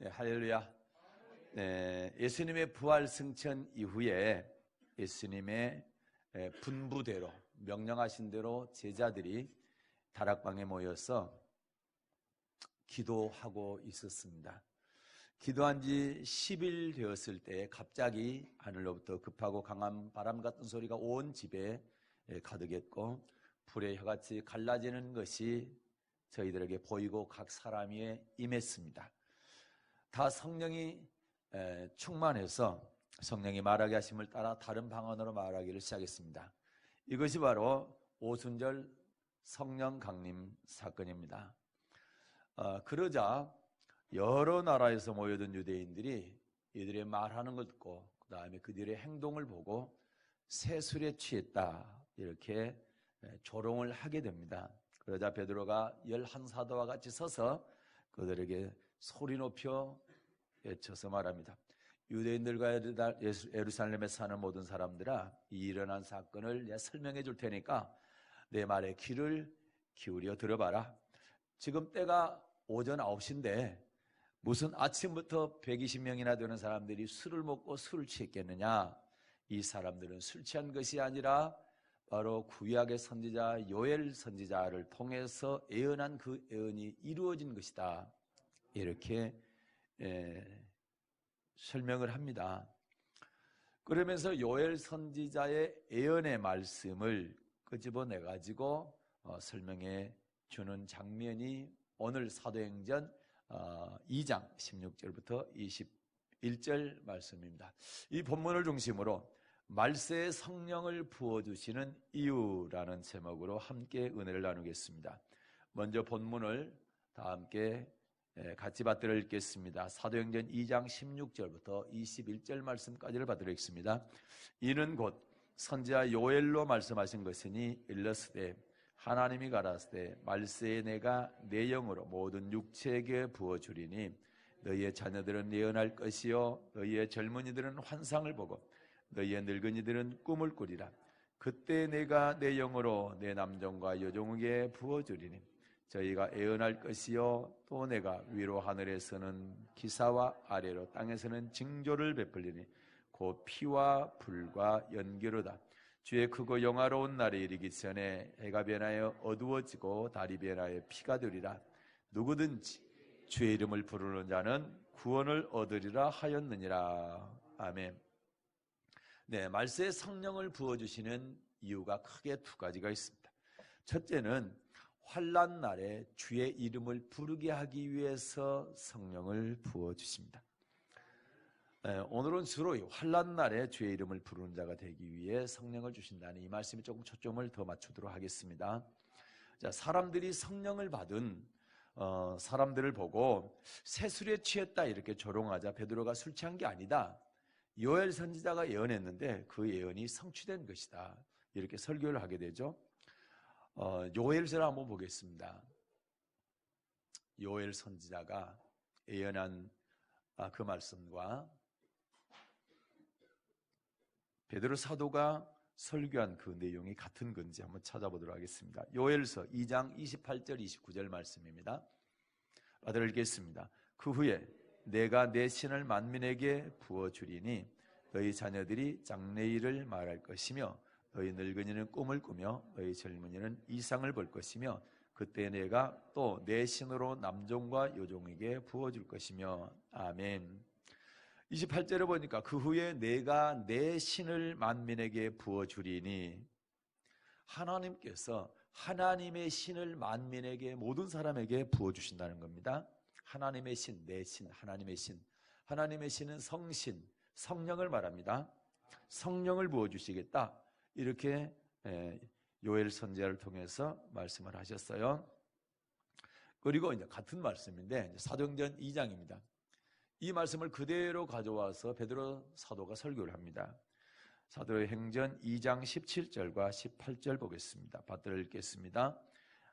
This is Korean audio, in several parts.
네, 할렐루야. 네, 예수님의 부활 승천 이후에 예수님의 분부대로 명령하신 대로 제자들이 다락방에 모여서 기도하고 있었습니다. 기도한 지 10일 되었을 때 갑자기 하늘로부터 급하고 강한 바람 같은 소리가 온 집에 가득했고 불의 혀같이 갈라지는 것이 저희들에게 보이고 각 사람 위에 임했습니다. 다 성령이 충만해서 성령이 말하게 하심을 따라 다른 방언으로 말하기를 시작했습니다. 이것이 바로 오순절 성령 강림 사건입니다. 그러자 여러 나라에서 모여든 유대인들이 이들의 말하는 것 듣고 그 다음에 그들의 행동을 보고 세술에 취했다 이렇게 조롱을 하게 됩니다. 그러자 베드로가 11사도와 같이 서서 그들에게 소리 높여 외쳐서 말합니다. 유대인들과 예루살렘에 사는 모든 사람들아, 이 일어난 사건을 내가 설명해 줄 테니까 내 말에 귀를 기울여 들어봐라. 지금 때가 오전 9시인데 무슨 아침부터 120명이나 되는 사람들이 술을 먹고 술을 취했겠느냐? 이 사람들은 술 취한 것이 아니라 바로 구약의 선지자 요엘 선지자를 통해서 예언한 그 예언이 이루어진 것이다. 이렇게 설명을 합니다. 그러면서 요엘 선지자의 예언의 말씀을 끄집어내 가지고 설명해 주는 장면이 오늘 사도행전 2장 16절부터 21절 말씀입니다. 이 본문을 중심으로 말세에 성령을 부어주시는 이유라는 제목으로 함께 은혜를 나누겠습니다. 먼저 본문을 다 함께 같이 받들어 읽겠습니다. 사도행전 2장 16절부터 21절 말씀까지를 받들어 읽습니다. 이는 곧 선지자 요엘로 말씀하신 것이니 일러스되 하나님이 가라사대 말세에 내가 내 영으로 모든 육체에게 부어주리니 너희의 자녀들은 예언할 것이요 너희의 젊은이들은 환상을 보고 너희의 늙은이들은 꿈을 꾸리라. 그때 내가 내 영으로 내 남종과 여종에게 부어주리니 저희가 예언할 것이요 또 내가 위로 하늘에서는 기사와 아래로 땅에서는 징조를 베풀리니 곧 피와 불과 연기로다. 주의 크고 영화로운 날이 이르기 전에 해가 변하여 어두워지고 달이 변하여 피가 되리라. 누구든지 주의 이름을 부르는 자는 구원을 얻으리라 하였느니라. 아멘. 네, 말세에 성령을 부어주시는 이유가 크게 두 가지가 있습니다. 첫째는 환난 날에 주의 이름을 부르게 하기 위해서 성령을 부어주십니다. 오늘은 주로 환난 날에 주의 이름을 부르는 자가 되기 위해 성령을 주신다는 이 말씀에 조금 초점을 더 맞추도록 하겠습니다. 자, 사람들이 성령을 받은 사람들을 보고 세술에 취했다 이렇게 조롱하자 베드로가 술 취한 게 아니다. 요엘 선지자가 예언했는데 그 예언이 성취된 것이다. 이렇게 설교를 하게 되죠. 요엘서를 한번 보겠습니다. 요엘 선지자가 예언한 그 말씀과 베드로 사도가 설교한 그 내용이 같은 건지 한번 찾아보도록 하겠습니다. 요엘서 2장 28절 29절 말씀입니다. 받들어 읽겠습니다. 그 후에 내가 내 신을 만민에게 부어주리니 너희 자녀들이 장래일을 말할 것이며 너희 늙은이는 꿈을 꾸며 너희 젊은이는 이상을 볼 것이며 그때 내가 또 내 신으로 남종과 여종에게 부어줄 것이며 아멘. 28절에 보니까 그 후에 내가 내 신을 만민에게 부어주리니 하나님께서 하나님의 신을 만민에게 모든 사람에게 부어주신다는 겁니다. 하나님의 신, 내 신, 하나님의 신. 하나님의 신은 성신, 성령을 말합니다. 성령을 부어주시겠다. 이렇게 요엘 선지자를 통해서 말씀을 하셨어요. 그리고 이제 같은 말씀인데 사도행전 2장입니다. 이 말씀을 그대로 가져와서 베드로 사도가 설교를 합니다. 사도행전 2장 17절과 18절 보겠습니다. 받들어 읽겠습니다.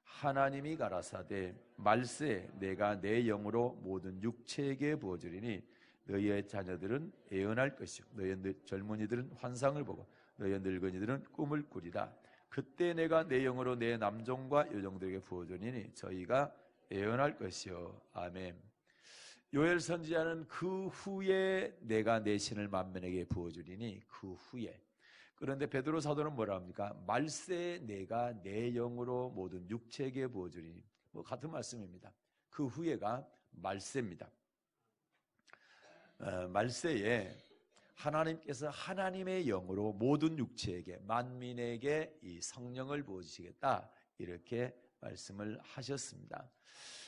하나님이 가라사대 말세에 내가 내 영으로 모든 육체에게 부어주리니 너희의 자녀들은 예언할 것이요 너희의 젊은이들은 환상을 보고 너희의 늙은이들은 꿈을 꾸리라. 그때 내가 내 영으로 내 남종과 여종들에게 부어주리니 저희가 예언할 것이요 아멘. 요엘 선지자는 그 후에 내가 내 신을 만민에게 부어주리니 그 후에. 그런데 베드로 사도는 뭐라 합니까? 말세에 내가 내 영으로 모든 육체에게 부어주리니. 같은 말씀입니다. 그 후에가 말세입니다. 말세에 하나님께서 하나님의 영으로 모든 육체에게 만민에게 이 성령을 부어주시겠다 이렇게 말씀을 하셨습니다.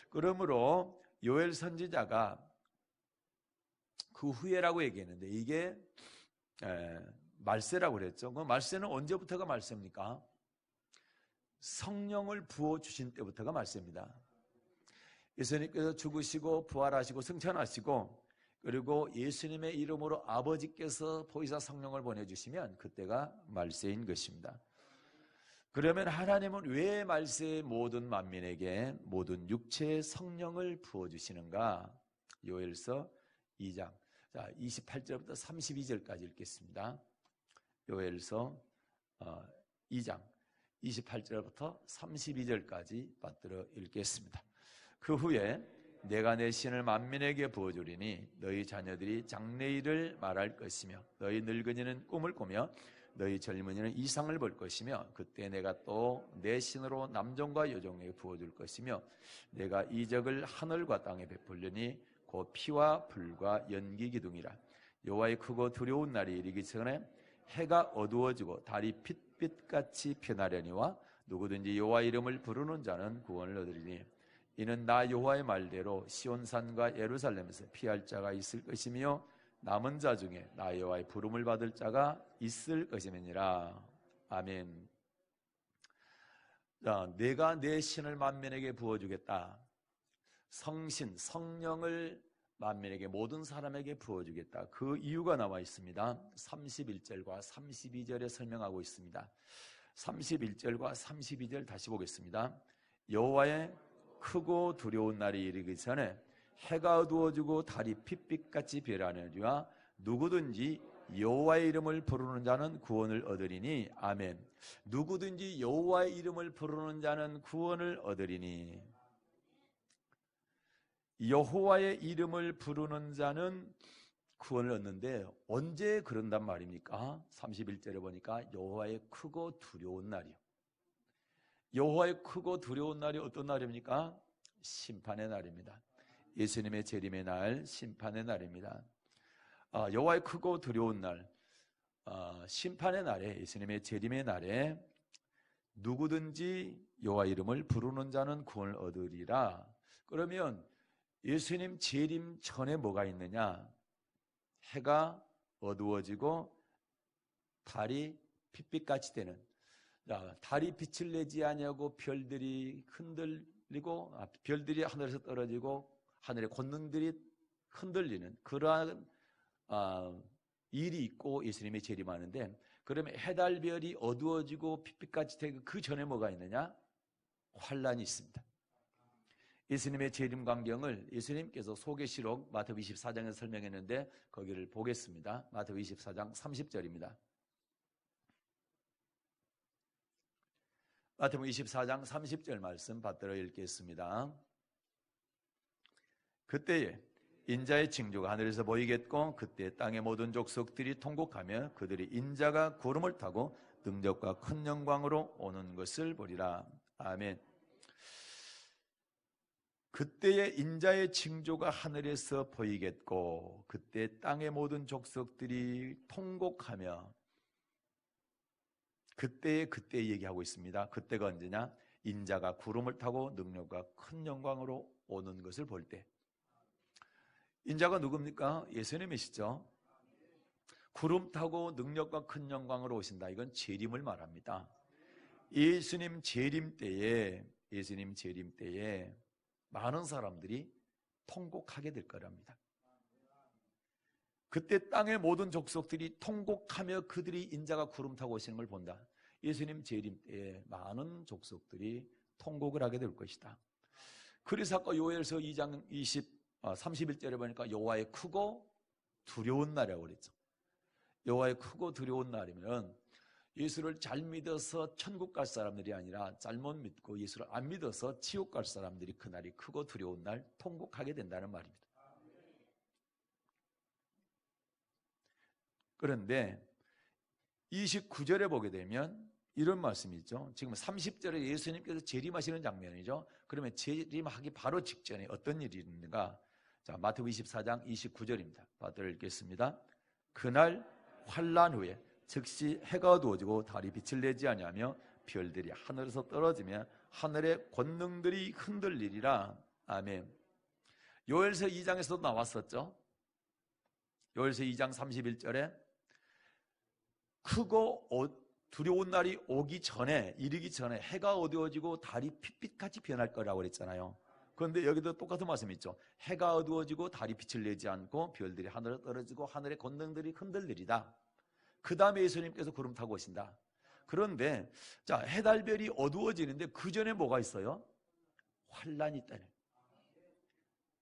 그러므로 요엘 선지자가 그 후에라고 얘기했는데 이게 말세라고 그랬죠. 그 말세는 언제부터가 말세입니까? 성령을 부어주신 때부터가 말세입니다. 예수님께서 죽으시고 부활하시고 승천하시고 그리고 예수님의 이름으로 아버지께서 보이사 성령을 보내주시면 그때가 말세인 것입니다. 그러면 하나님은 왜 말세의 모든 만민에게 모든 육체의 성령을 부어주시는가? 요엘서 2장 28절부터 32절까지 읽겠습니다. 요엘서 2장 28절부터 32절까지 받들어 읽겠습니다. 그 후에 내가 내 신을 만민에게 부어주리니 너희 자녀들이 장래일을 말할 것이며 너희 늙은이는 꿈을 꾸며 너희 젊은이는 이상을 볼 것이며 그때 내가 또 내 신으로 남종과 여종에게 부어줄 것이며 내가 이적을 하늘과 땅에 베풀려니 곧 피와 불과 연기 기둥이라. 여호와의 크고 두려운 날이 이르기 전에 해가 어두워지고 달이 핏빛같이 변하려니와 누구든지 여호와 이름을 부르는 자는 구원을 얻으리니 이는 나 여호와의 말대로 시온산과 예루살렘에서 피할 자가 있을 것이며 남은 자 중에 나 여호와의 부름을 받을 자가 있을 것임이니라. 아멘. 자, 내가 내 신을 만민에게 부어주겠다. 성신, 성령을 만민에게 모든 사람에게 부어주겠다. 그 이유가 나와 있습니다. 31절과 32절에 설명하고 있습니다. 31절과 32절 다시 보겠습니다. 여호와의 크고 두려운 날이 이르기 전에 해가 어두워지고 달이 핏빛같이 변하느니와 누구든지 여호와의 이름을 부르는 자는 구원을 얻으리니. 아멘. 누구든지 여호와의 이름을 부르는 자는 구원을 얻으리니. 여호와의 이름을 부르는 자는 구원을 얻는데 언제 그런단 말입니까? 31절에 보니까 여호와의 크고 두려운 날이요. 여호와의 크고 두려운 날이 어떤 날입니까? 심판의 날입니다. 예수님의 재림의 날, 심판의 날입니다. 여호와의 크고 두려운 날, 심판의 날에, 예수님의 재림의 날에 누구든지 여호와 이름을 부르는 자는 구원을 얻으리라. 그러면 예수님 재림 전에 뭐가 있느냐? 해가 어두워지고 달이 핏빛같이 되는, 달이 빛을 내지 아니하고 별들이 흔들리고 별들이 하늘에서 떨어지고 하늘의 권능들이 흔들리는 그러한 일이 있고 예수님이 재림하는데, 그러면 해달별이 어두워지고 핏빛같이 되고 그 전에 뭐가 있느냐? 환란이 있습니다. 예수님의 재림 광경을 예수님께서 소계시록 마태복음 24장에서 설명했는데 거기를 보겠습니다. 마태복음 24장 30절입니다. 마태복음 24장 30절 말씀 받들어 읽겠습니다. 그때에 인자의 징조가 하늘에서 보이겠고 그때 땅의 모든 족속들이 통곡하며 그들이 인자가 구름을 타고 능력과 큰 영광으로 오는 것을 보리라. 아멘. 그때의 인자의 징조가 하늘에서 보이겠고 그때 땅의 모든 족속들이 통곡하며, 그때 얘기하고 있습니다. 그때가 언제냐? 인자가 구름을 타고 능력과 큰 영광으로 오는 것을 볼 때. 인자가 누굽니까? 예수님이시죠. 구름 타고 능력과 큰 영광으로 오신다. 이건 재림을 말합니다. 예수님 재림 때에 많은 사람들이 통곡하게 될 거랍니다. 그때 땅의 모든 족속들이 통곡하며 그들이 인자가 구름 타고 오시는 걸 본다. 예수님 재림 때에 많은 족속들이 통곡을 하게 될 것이다. 그래서 아까 요엘서 2장 31절에 보니까 여호와의 크고 두려운 날이라고 그랬죠. 여호와의 크고 두려운 날이면 예수를 잘 믿어서 천국 갈 사람들이 아니라 잘못 믿고 예수를 안 믿어서 지옥 갈 사람들이 그날이 크고 두려운 날 통곡하게 된다는 말입니다. 그런데 29절에 보게 되면 이런 말씀이 있죠. 지금 30절에 예수님께서 재림하시는 장면이죠. 그러면 재림하기 바로 직전에 어떤 일이 있는가? 자, 마태복음 24장 29절입니다. 받들어 읽겠습니다. 그날 환난 후에 즉시 해가 어두워지고 달이 빛을 내지 아니하며 별들이 하늘에서 떨어지며 하늘의 권능들이 흔들리리라. 아멘. 요엘서 2장에서도 나왔었죠. 요엘서 2장 31절에 크고 두려운 날이 오기 전에, 이르기 전에 해가 어두워지고 달이 핏빛같이 변할 거라고 그랬잖아요. 그런데 여기도 똑같은 말씀이 있죠. 해가 어두워지고 달이 빛을 내지 않고 별들이 하늘에 떨어지고 하늘의 권능들이 흔들리리다. 그 다음에 예수님께서 구름 타고 오신다. 그런데 자, 해달별이 어두워지는데 그 전에 뭐가 있어요? 환란이 있다네.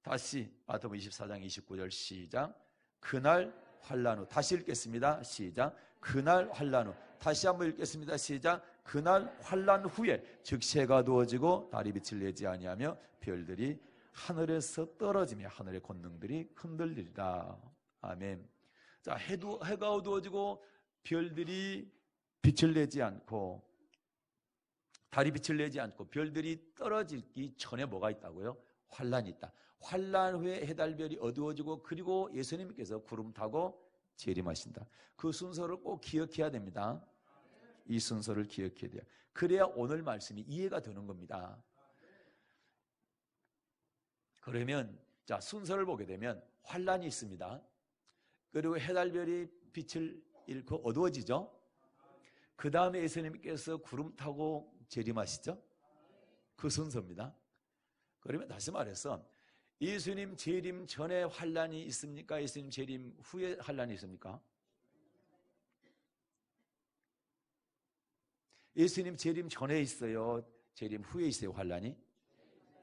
다시 마태복음 24장 29절 시작. 그날 환란 후. 다시 읽겠습니다. 시작. 그날 환란 후. 다시 한번 읽겠습니다. 시작. 그날 환란 후에 즉시 해가 어두워지고 달이 빛을 내지 아니하며 별들이 하늘에서 떨어지며 하늘의 권능들이 흔들리리라. 아멘. 자, 해가 어두워지고 별들이 빛을 내지 않고 달이 빛을 내지 않고 별들이 떨어지기 전에 뭐가 있다고요? 환란이 있다. 환란 후에 해달별이 어두워지고 그리고 예수님께서 구름 타고 재림하신다. 그 순서를 꼭 기억해야 됩니다. 이 순서를 기억해야 돼요. 그래야 오늘 말씀이 이해가 되는 겁니다. 그러면 자, 순서를 보게 되면 환란이 있습니다. 그리고 해달별이 빛을 잃고 어두워지죠. 그 다음에 예수님께서 구름 타고 재림하시죠. 그 순서입니다. 그러면 다시 말해서 예수님 재림 전에 환란이 있습니까? 예수님 재림 후에 환란이 있습니까? 예수님 재림 전에 있어요? 재림 후에 있어요? 환란이?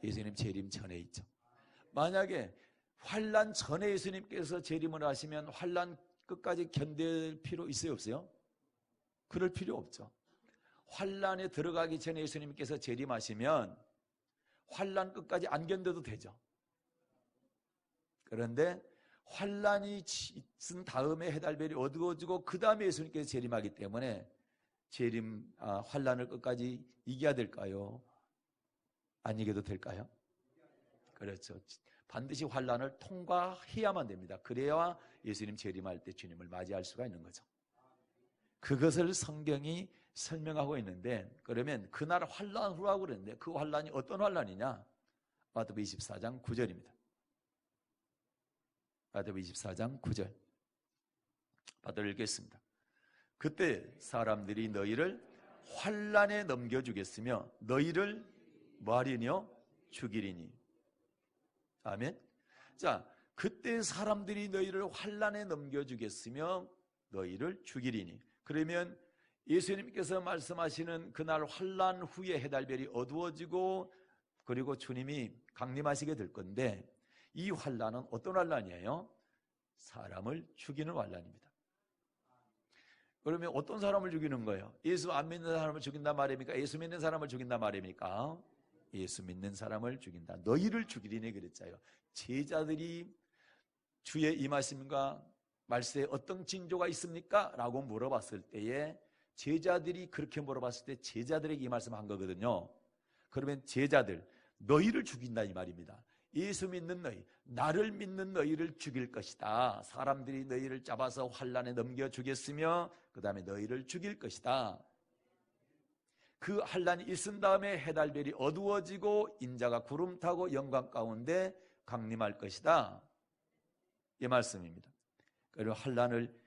예수님 재림 전에 있죠. 만약에 환란 전에 예수님께서 재림을 하시면 환란 끝까지 견딜 필요 있어요? 없어요? 그럴 필요 없죠. 환란에 들어가기 전에 예수님께서 재림하시면 환란 끝까지 안 견뎌도 되죠. 그런데 환란이 있은 다음에 해달별이 어두워지고 그 다음에 예수님께서 재림하기 때문에 환란을 끝까지 이겨야 될까요? 안 이겨도 될까요? 그렇죠. 반드시 환란을 통과해야만 됩니다. 그래야 예수님 재림할 때 주님을 맞이할 수가 있는 거죠. 그것을 성경이 설명하고 있는데, 그러면 그날 환란 후라고 그랬는데 그 환란이 어떤 환란이냐? 마태복음 24장 9절입니다. 마태복음 24장 9절 받들어 읽겠습니다. 그때 사람들이 너희를 환란에 넘겨주겠으며 너희를 뭐하리뇨? 죽이리니. 아멘. 자, 그때 사람들이 너희를 환란에 넘겨주겠으며 너희를 죽이리니. 그러면 예수님께서 말씀하시는 그날 환란 후에 해달별이 어두워지고 그리고 주님이 강림하시게 될 건데, 이 환란은 어떤 환란이에요? 사람을 죽이는 환란입니다. 그러면 어떤 사람을 죽이는 거예요? 예수 안 믿는 사람을 죽인단 말입니까? 예수 믿는 사람을 죽인단 말입니까? 예수 믿는 사람을 죽인다. 너희를 죽이리니 그랬잖아요. 제자들이 주의 이 말씀과 말씀에 어떤 징조가 있습니까? 라고 물어봤을 때에 제자들이 그렇게 물어봤을 때 제자들에게 이 말씀을 한 거거든요. 그러면 제자들, 너희를 죽인다 이 말입니다. 예수 믿는 너희, 나를 믿는 너희를 죽일 것이다. 사람들이 너희를 잡아서 환란에 넘겨 주겠으며 그 다음에 너희를 죽일 것이다. 그 환란이 있은 다음에 해달별이 어두워지고 인자가 구름 타고 영광 가운데 강림할 것이다. 이 말씀입니다. 그리고 환란을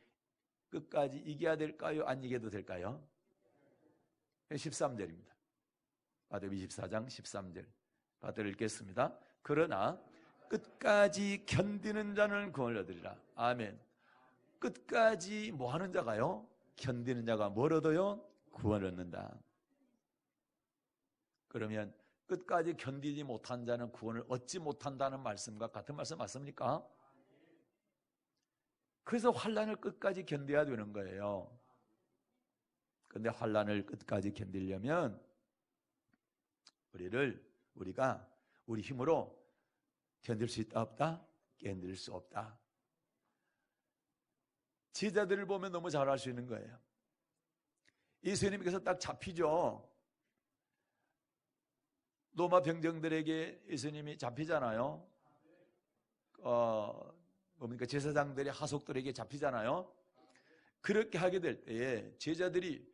끝까지 이겨야 될까요? 안 이겨도 될까요? 13절입니다. 마태복음 24장 13절 받들어 읽겠습니다. 그러나 끝까지 견디는 자는 구원을 얻으리라. 아멘. 끝까지 뭐 하는 자가요? 견디는 자가 뭘 얻어요? 구원을 얻는다. 그러면 끝까지 견디지 못한 자는 구원을 얻지 못한다는 말씀과 같은 말씀 맞습니까? 그래서 환란을 끝까지 견뎌야 되는 거예요. 그런데 환란을 끝까지 견디려면 우리가 우리 힘으로 견딜 수 있다 없다? 견딜 수 없다. 제자들을 보면 너무 잘 알 수 있는 거예요. 예수님께서 딱 잡히죠. 로마 병정들에게 예수님이 잡히잖아요. 뭡니까? 제사장들의 하속들에게 잡히잖아요. 그렇게 하게 될 때에 제자들이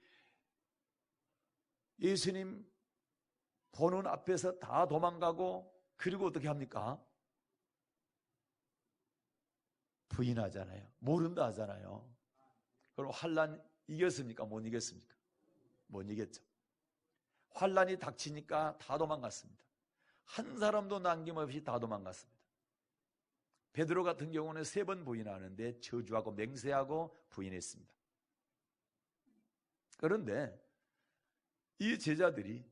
예수님 보는 앞에서 다 도망가고, 그리고 어떻게 합니까? 부인하잖아요. 모른다 하잖아요. 그럼 환난 이겼습니까? 못 이겼습니까? 못 이겼죠. 환난이 닥치니까 다 도망갔습니다. 한 사람도 남김없이 다 도망갔습니다. 베드로 같은 경우는 3번 부인하는데 저주하고 맹세하고 부인했습니다. 그런데 이 제자들이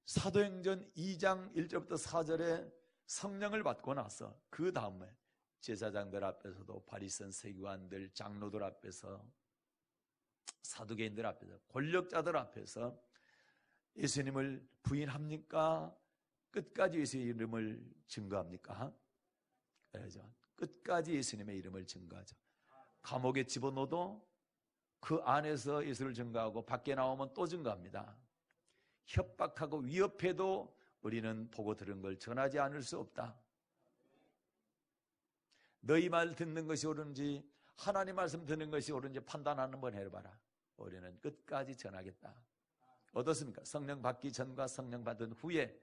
사도행전 2장 1절부터 4절에 성령을 받고 나서 그 다음에 제사장들 앞에서도 바리새인 세교관들, 장로들 앞에서, 사두개인들 앞에서, 권력자들 앞에서 예수님을 부인합니까? 끝까지 예수의 이름을 증거합니까? 그렇죠. 끝까지 예수님의 이름을 증거하죠. 감옥에 집어넣어도 그 안에서 예수를 증거하고 밖에 나오면 또 증거합니다. 협박하고 위협해도 우리는 보고 들은 걸 전하지 않을 수 없다. 너희 말 듣는 것이 옳은지 하나님 말씀 듣는 것이 옳은지 판단 한번 해봐라. 우리는 끝까지 전하겠다. 어떻습니까? 성령 받기 전과 성령 받은 후에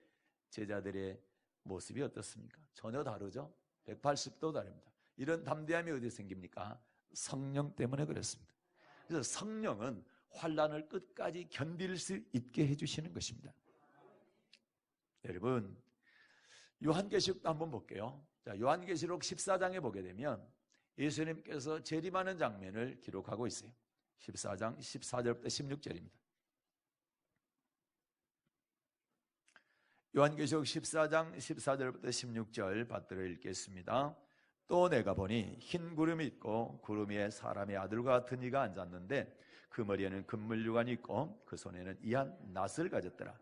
제자들의 모습이 어떻습니까? 전혀 다르죠? 180도 다릅니다. 이런 담대함이 어디서 생깁니까? 성령 때문에 그렇습니다. 그래서 성령은 환난을 끝까지 견딜 수 있게 해주시는 것입니다. 여러분, 요한계시록도 한번 볼게요. 자, 요한계시록 14장에 보게 되면 예수님께서 재림하는 장면을 기록하고 있어요. 14장 14절부터 16절입니다. 요한계시록 14장 14절부터 16절 받들어 읽겠습니다. 또 내가 보니 흰 구름이 있고 구름 위에 사람의 아들과 같은 이가 앉았는데 그 머리에는 금물유관이 있고 그 손에는 이한 낫을 가졌더라.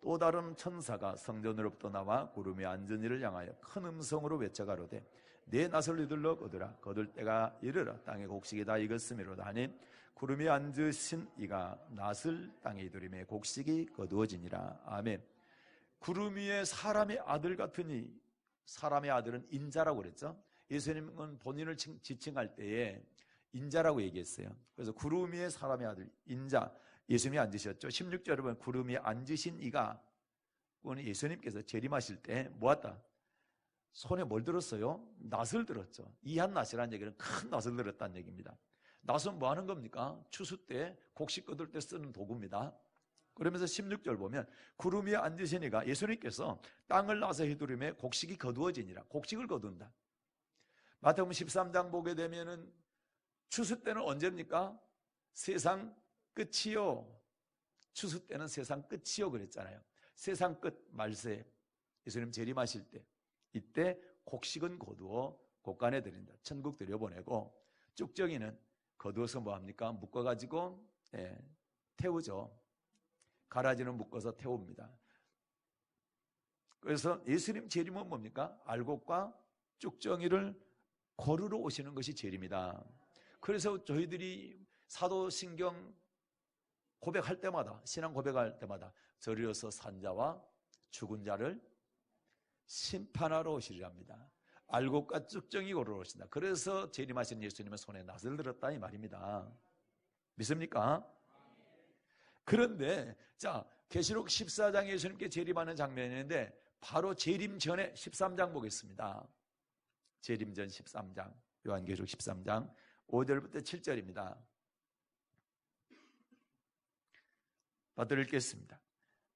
또 다른 천사가 성전으로부터 나와 구름 위에 앉은 이를 향하여 큰 음성으로 외쳐가로되 내 낫을 휘둘러 거두라. 거둘 때가 이르러 땅의 곡식이 다 익었음이로다 하니 구름 위에 앉으신 이가 낫을 땅에 휘두르매 곡식이 거두어지니라. 아멘. 구름 위에 사람의 아들 같으니, 사람의 아들은 인자라고 그랬죠. 예수님은 본인을 지칭할 때에 인자라고 얘기했어요. 그래서 구름 위에 사람의 아들 인자, 예수님이 앉으셨죠. 16절에 보면 구름 위에 앉으신 이가, 그건 예수님께서 재림하실 때 뭐했다? 손에 뭘 들었어요? 낫을 들었죠. 이한 낫이라는 얘기는 큰 낫을 들었다는 얘기입니다. 낫은 뭐 하는 겁니까? 추수 때 곡식 거둘 때 쓰는 도구입니다. 그러면서 16절 보면 구름 위에 앉으신 이가, 예수님께서 땅을 나서 휘두르매 곡식이 거두어지니라. 곡식을 거둔다. 마태복음 13장 보게 되면은 추수 때는 언제입니까? 세상 끝이요. 추수 때는 세상 끝이요 그랬잖아요. 세상 끝 말세, 예수님 재림하실 때, 이때 곡식은 거두어 곳간에 드린다. 천국 들여보내고, 쭉정이는 거두어서 뭐합니까? 묶어가지고 태우죠. 가라지는 묶어서 태웁니다. 그래서 예수님 재림은 뭡니까? 알곡과 쭉정이를 거르러 오시는 것이 재림이다. 그래서 저희들이 사도신경 고백할 때마다, 신앙 고백할 때마다 저리로서 산자와 죽은 자를 심판하러 오시리랍니다. 알곡과 쭉정이 거르러 오신다. 그래서 재림하신 예수님은 손에 낫을 들었다 이 말입니다. 믿습니까? 그런데 자, 계시록 14장에 예수님께 재림하는 장면인데 바로 재림 전에 13장 보겠습니다. 재림 전 13장, 요한계시록 13장 5절부터 7절입니다. 받들어 읽겠습니다.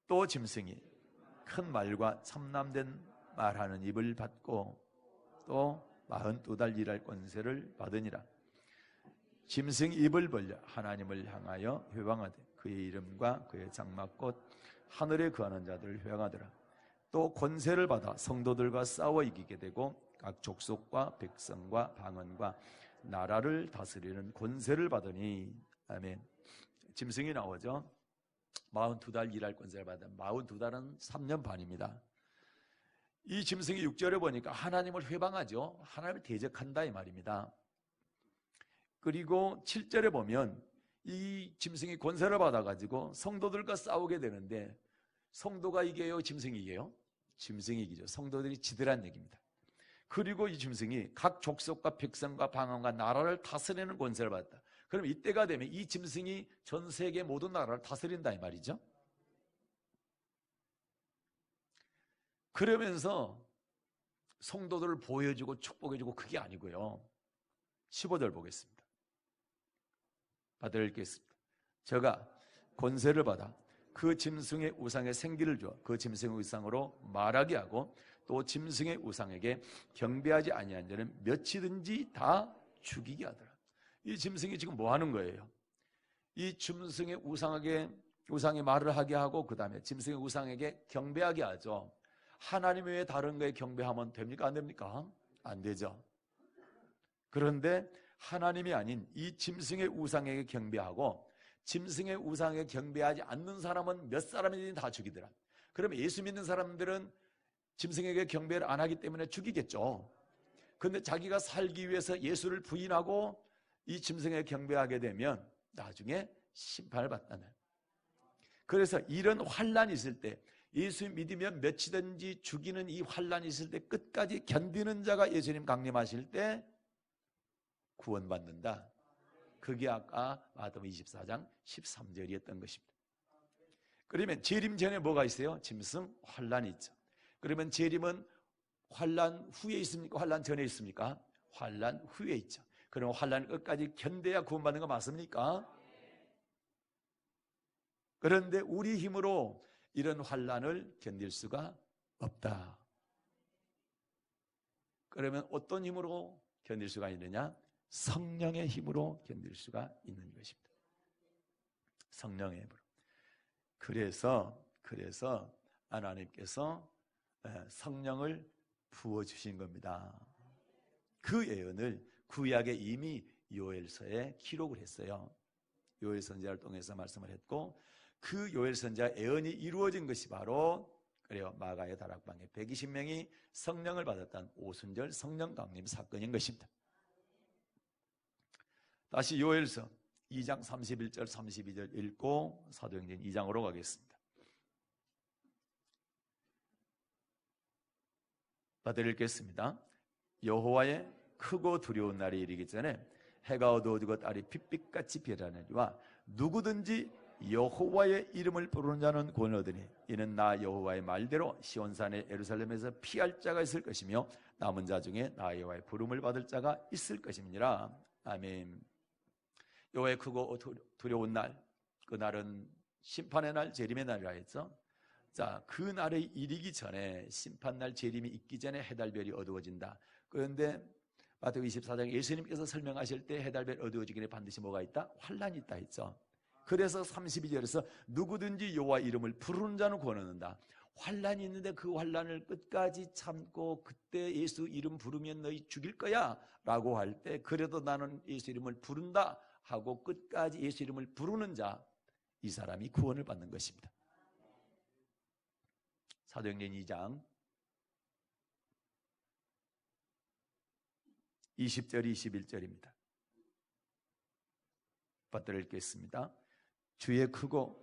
또 짐승이 큰 말과 참남된 말하는 입을 받고 또 42달 일할 권세를 받으니라. 짐승이 입을 벌려 하나님을 향하여 회방하되 그의 이름과 그의 장막곧 하늘에 거하는 자들을 회방하더라. 또 권세를 받아 성도들과 싸워 이기게 되고 각 족속과 백성과 방언과 나라를 다스리는 권세를 받으니. 아멘. 짐승이 나오죠. 42달 일할 권세를 받아. 42달은 3년 반입니다. 이 짐승이 6절에 보니까 하나님을 회방하죠. 하나님을 대적한다 이 말입니다. 그리고 7절에 보면 이 짐승이 권세를 받아가지고 성도들과 싸우게 되는데, 성도가 이겨요? 짐승이 이겨요? 짐승이 이기죠. 성도들이 지더란 얘기입니다. 그리고 이 짐승이 각 족속과 백성과 방언과 나라를 다스리는 권세를 받았다. 그럼 이때가 되면 이 짐승이 전 세계 모든 나라를 다스린다 이 말이죠. 그러면서 성도들을 보여주고 축복해주고 그게 아니고요. 15절 보겠습니다. 받아 읽겠습니다. 저가 권세를 받아 그 짐승의 우상에 생기를 줘 그 짐승의 우상으로 말하게 하고 또 짐승의 우상에게 경배하지 아니한 자는 몇이든지 다 죽이게 하더라. 이 짐승이 지금 뭐 하는 거예요? 이 짐승의 우상의 말을 하게 하고 그 다음에 짐승의 우상에게 경배하게 하죠. 하나님 외에 다른 거에 경배하면 됩니까? 안 됩니까? 안 되죠. 그런데 하나님이 아닌 이 짐승의 우상에게 경배하고 짐승의 우상에 경배하지 않는 사람은 몇 사람이든 다 죽이더라. 그러면 예수 믿는 사람들은 짐승에게 경배를 안 하기 때문에 죽이겠죠. 그런데 자기가 살기 위해서 예수를 부인하고 이 짐승에게 경배하게 되면 나중에 심판을 받다는. 그래서 이런 환난이 있을 때, 예수 믿으면 몇이든지 죽이는 이 환난이 있을 때 끝까지 견디는 자가 예수님 강림하실 때 구원받는다. 그게 아까 마태복음 24장 13절이었던 것입니다. 그러면 재림 전에 뭐가 있어요? 짐승, 환난이 있죠. 그러면 재림은 환난 후에 있습니까? 환난 전에 있습니까? 환난 후에 있죠. 그럼 환난 끝까지 견뎌야 구원받는 거 맞습니까? 그런데 우리 힘으로 이런 환난을 견딜 수가 없다. 그러면 어떤 힘으로 견딜 수가 있느냐? 성령의 힘으로 견딜 수가 있는 것입니다. 성령의 힘으로. 그래서 하나님께서 성령을 부어주신 겁니다. 그 예언을 구약에 이미 요엘서에 기록을 했어요. 요엘 선지자를 통해서 말씀을 했고, 그 요엘 선지자 예언이 이루어진 것이 바로 그래요. 마가의 다락방에 120명이 성령을 받았던 오순절 성령 강림 사건인 것입니다. 다시 요엘서 2장 31절 32절 읽고 사도행전 2장으로 가겠습니다. 받아 읽겠습니다. 여호와의 크고 두려운 날이 이르기 전에 해가 어두워지고 달이 핏빛같이 변하느니와 누구든지 여호와의 이름을 부르는 자는 구원을 얻으니 이는 나 여호와의 말대로 시온산의 예루살렘에서 피할 자가 있을 것이며 남은 자 중에 나 여호와의 부름을 받을 자가 있을 것임이니라. 아멘. 여호와의 크고 두려운 날, 그 날은 심판의 날, 재림의 날이라 했죠. 자, 그 날에 이르기 전에, 심판날 재림이 있기 전에 해달별이 어두워진다. 그런데 마태복음 24장 예수님께서 설명하실 때 해달별 어두워지기 전에 반드시 뭐가 있다? 환난이 있다 했죠. 그래서 32절에서 누구든지 여호와 이름을 부르는 자는 구원 얻는다. 환난이 있는데 그 환난을 끝까지 참고 그때 예수 이름 부르면 너희 죽일 거야 라고 할 때, 그래도 나는 예수 이름을 부른다 하고 끝까지 예수 이름을 부르는 자, 이 사람이 구원을 받는 것입니다. 사도행전 2장 20절 21절입니다. 받들어 읽겠습니다. 주의 크고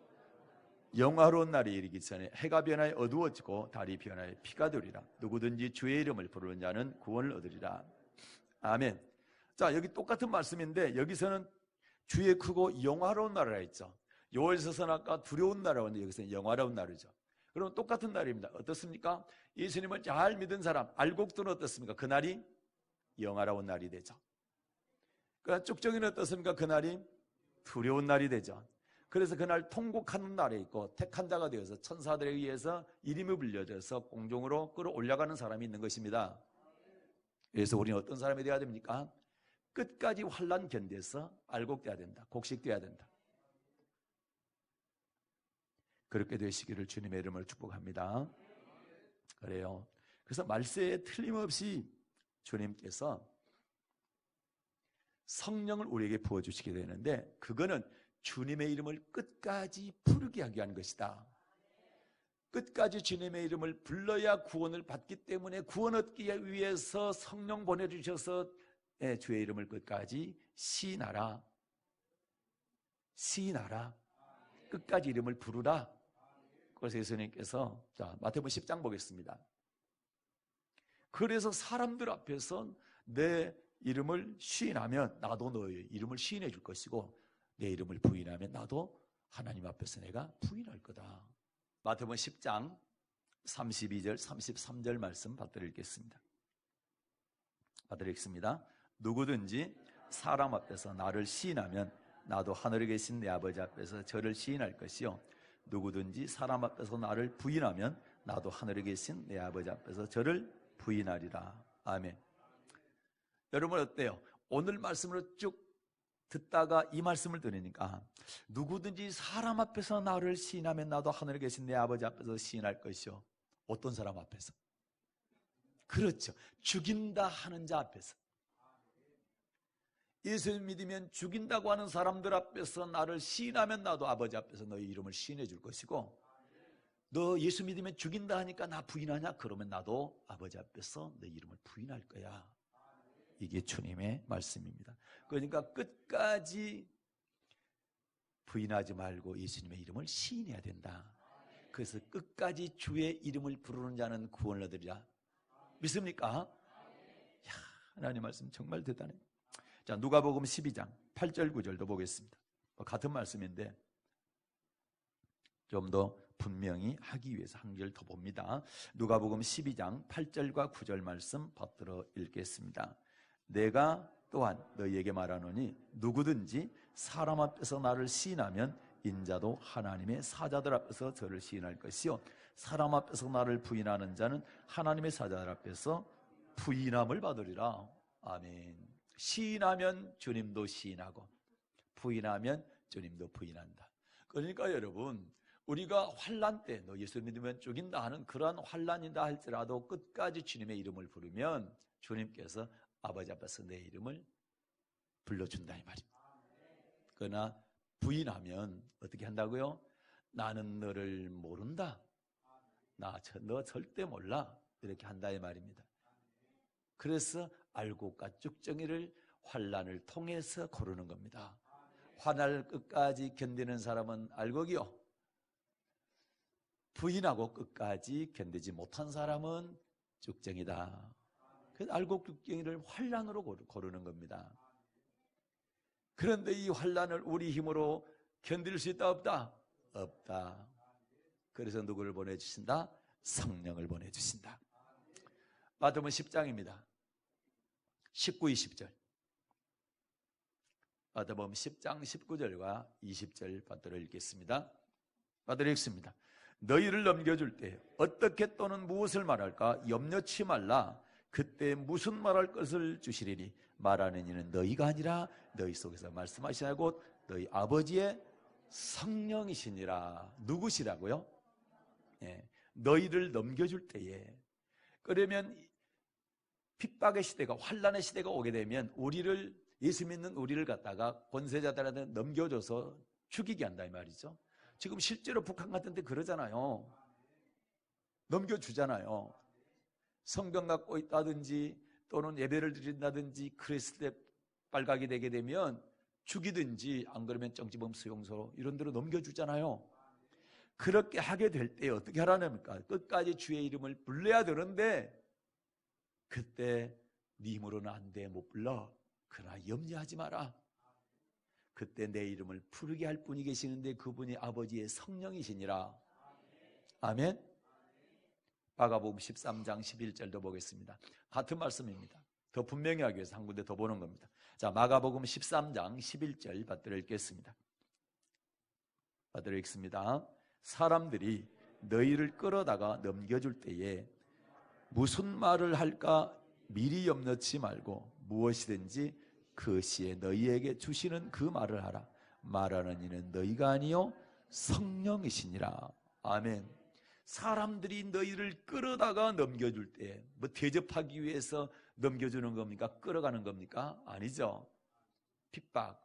영화로운 날이 이르기 전에 해가 변하여 어두워지고 달이 변하여 피가 되리라. 누구든지 주의 이름을 부르는 자는 구원을 얻으리라. 아멘. 자, 여기 똑같은 말씀인데 여기서는 주의 크고 영화로운 날이라 했죠. 요엘서서는 아까 두려운 날이라고 했는데 여기서는 영화로운 날이죠. 그럼 똑같은 날입니다. 어떻습니까? 예수님을 잘 믿은 사람, 알곡들은 어떻습니까? 그날이 영화로운 날이 되죠. 그러니까 쭉정이는 어떻습니까? 그날이 두려운 날이 되죠. 그래서 그날 통곡하는 날에 있고 택한 자가 되어서 천사들에 의해서 이름이 불려져서 공중으로 끌어올라가는 사람이 있는 것입니다. 그래서 우리는 어떤 사람이 되어야 됩니까? 끝까지 환난 견뎌서 알곡돼야 된다. 곡식돼야 된다. 그렇게 되시기를 주님의 이름으로 축복합니다. 그래요. 그래서 말세에 틀림없이 주님께서 성령을 우리에게 부어주시게 되는데, 그거는 주님의 이름을 끝까지 부르게 하게 하는 것이다. 끝까지 주님의 이름을 불러야 구원을 받기 때문에 구원 얻기 위해서 성령 보내주셔서 주의 이름을 끝까지 시인하라. 시인하라. 끝까지 이름을 부르라. 그래서 예수님께서 자, 마태복음 10장 보겠습니다. 그래서 사람들 앞에서 내 이름을 시인하면 나도 너의 이름을 시인해 줄 것이고 내 이름을 부인하면 나도 하나님 앞에서 내가 부인할 거다. 마태복음 10장 32절 33절 말씀 받들겠습니다. 받들겠습니다. 누구든지 사람 앞에서 나를 시인하면 나도 하늘에 계신 내 아버지 앞에서 저를 시인할 것이요 누구든지 사람 앞에서 나를 부인하면 나도 하늘에 계신 내 아버지 앞에서 저를 부인하리라. 아멘. 여러분 어때요? 오늘 말씀으로 쭉 듣다가 이 말씀을 들으니까 누구든지 사람 앞에서 나를 시인하면 나도 하늘에 계신 내 아버지 앞에서 시인할 것이요. 어떤 사람 앞에서? 그렇죠. 죽인다 하는 자 앞에서. 예수를 믿으면 죽인다고 하는 사람들 앞에서 나를 시인하면 나도 아버지 앞에서 너의 이름을 시인해 줄 것이고 너 예수 믿으면 죽인다 하니까 나 부인하냐? 그러면 나도 아버지 앞에서 너 이름을 부인할 거야. 이게 주님의 말씀입니다. 그러니까 끝까지 부인하지 말고 예수님의 이름을 시인해야 된다. 그래서 끝까지 주의 이름을 부르는 자는 구원을 얻으리라. 믿습니까? 야, 하나님 말씀 정말 대단해요. 자, 누가복음 12장 8절 9절도 보겠습니다. 같은 말씀인데 좀 더 분명히 하기 위해서 한 절 더 봅니다. 누가복음 12장 8절과 9절 말씀 받들어 읽겠습니다. 내가 또한 너희에게 말하노니 누구든지 사람 앞에서 나를 시인하면 인자도 하나님의 사자들 앞에서 저를 시인할 것이요 사람 앞에서 나를 부인하는 자는 하나님의 사자들 앞에서 부인함을 받으리라. 아멘. 시인하면 주님도 시인하고 부인하면 주님도 부인한다. 그러니까 여러분 우리가 환난 때 너 예수 믿으면 죽인다 하는 그러한 환난이다 할지라도 끝까지 주님의 이름을 부르면 주님께서 아버지 앞에서 내 이름을 불러준다 이 말입니다. 그러나 부인하면 어떻게 한다고요? 나는 너를 모른다. 너 절대 몰라. 이렇게 한다 이 말입니다. 그래서 알곡과 쭉정이를 환난을 통해서 고르는 겁니다. 환난을 끝까지 견디는 사람은 알곡이요. 부인하고 끝까지 견디지 못한 사람은 쭉정이다. 그래서 알곡 쭉정이를 환난으로 고르는 겁니다. 그런데 이 환난을 우리 힘으로 견딜 수 있다 없다? 없다. 그래서 누구를 보내주신다? 성령을 보내주신다. 마태복음 10장입니다. 19, 20절. 마태복음 10장 19절과 20절 받들어 읽겠습니다. 받들어 읽습니다. 너희를 넘겨줄 때 어떻게 또는 무엇을 말할까 염려치 말라. 그때 무슨 말할 것을 주시리니 말하는 이는 너희가 아니라 너희 속에서 말씀하시나 곧 너희 아버지의 성령이시니라. 누구시라고요? 예, 너희를 넘겨줄 때에. 그러면 핍박의 시대가 환난의 시대가 오게 되면 우리를 예수 믿는 우리를 갖다가 권세자들한테 넘겨줘서 죽이게 한다 이 말이죠. 지금 실제로 북한 같은 데 그러잖아요. 넘겨주잖아요. 성경 갖고 있다든지 또는 예배를 드린다든지 그랬을 때 빨갛게 되게 되면 죽이든지 안 그러면 정치범 수용소로 이런 데로 넘겨주잖아요. 그렇게 하게 될 때 어떻게 하라니까? 끝까지 주의 이름을 불러야 되는데 그때 네 힘으로는 안 돼, 못 불러. 그러나 염려하지 마라. 그때 내 이름을 부르게 할 분이 계시는데 그분이 아버지의 성령이시니라. 아멘. 마가복음 13장 11절도 보겠습니다. 같은 말씀입니다. 더 분명히 하기 위해서 한 군데 더 보는 겁니다. 자, 마가복음 13장 11절 받들어 읽겠습니다. 받들어 읽습니다. 사람들이 너희를 끌어다가 넘겨줄 때에 무슨 말을 할까 미리 염려치 말고 무엇이든지 그 시에 너희에게 주시는 그 말을 하라. 말하는 이는 너희가 아니요 성령이시니라. 아멘. 사람들이 너희를 끌어다가 넘겨줄 때 뭐 대접하기 위해서 넘겨주는 겁니까? 끌어가는 겁니까? 아니죠. 핍박,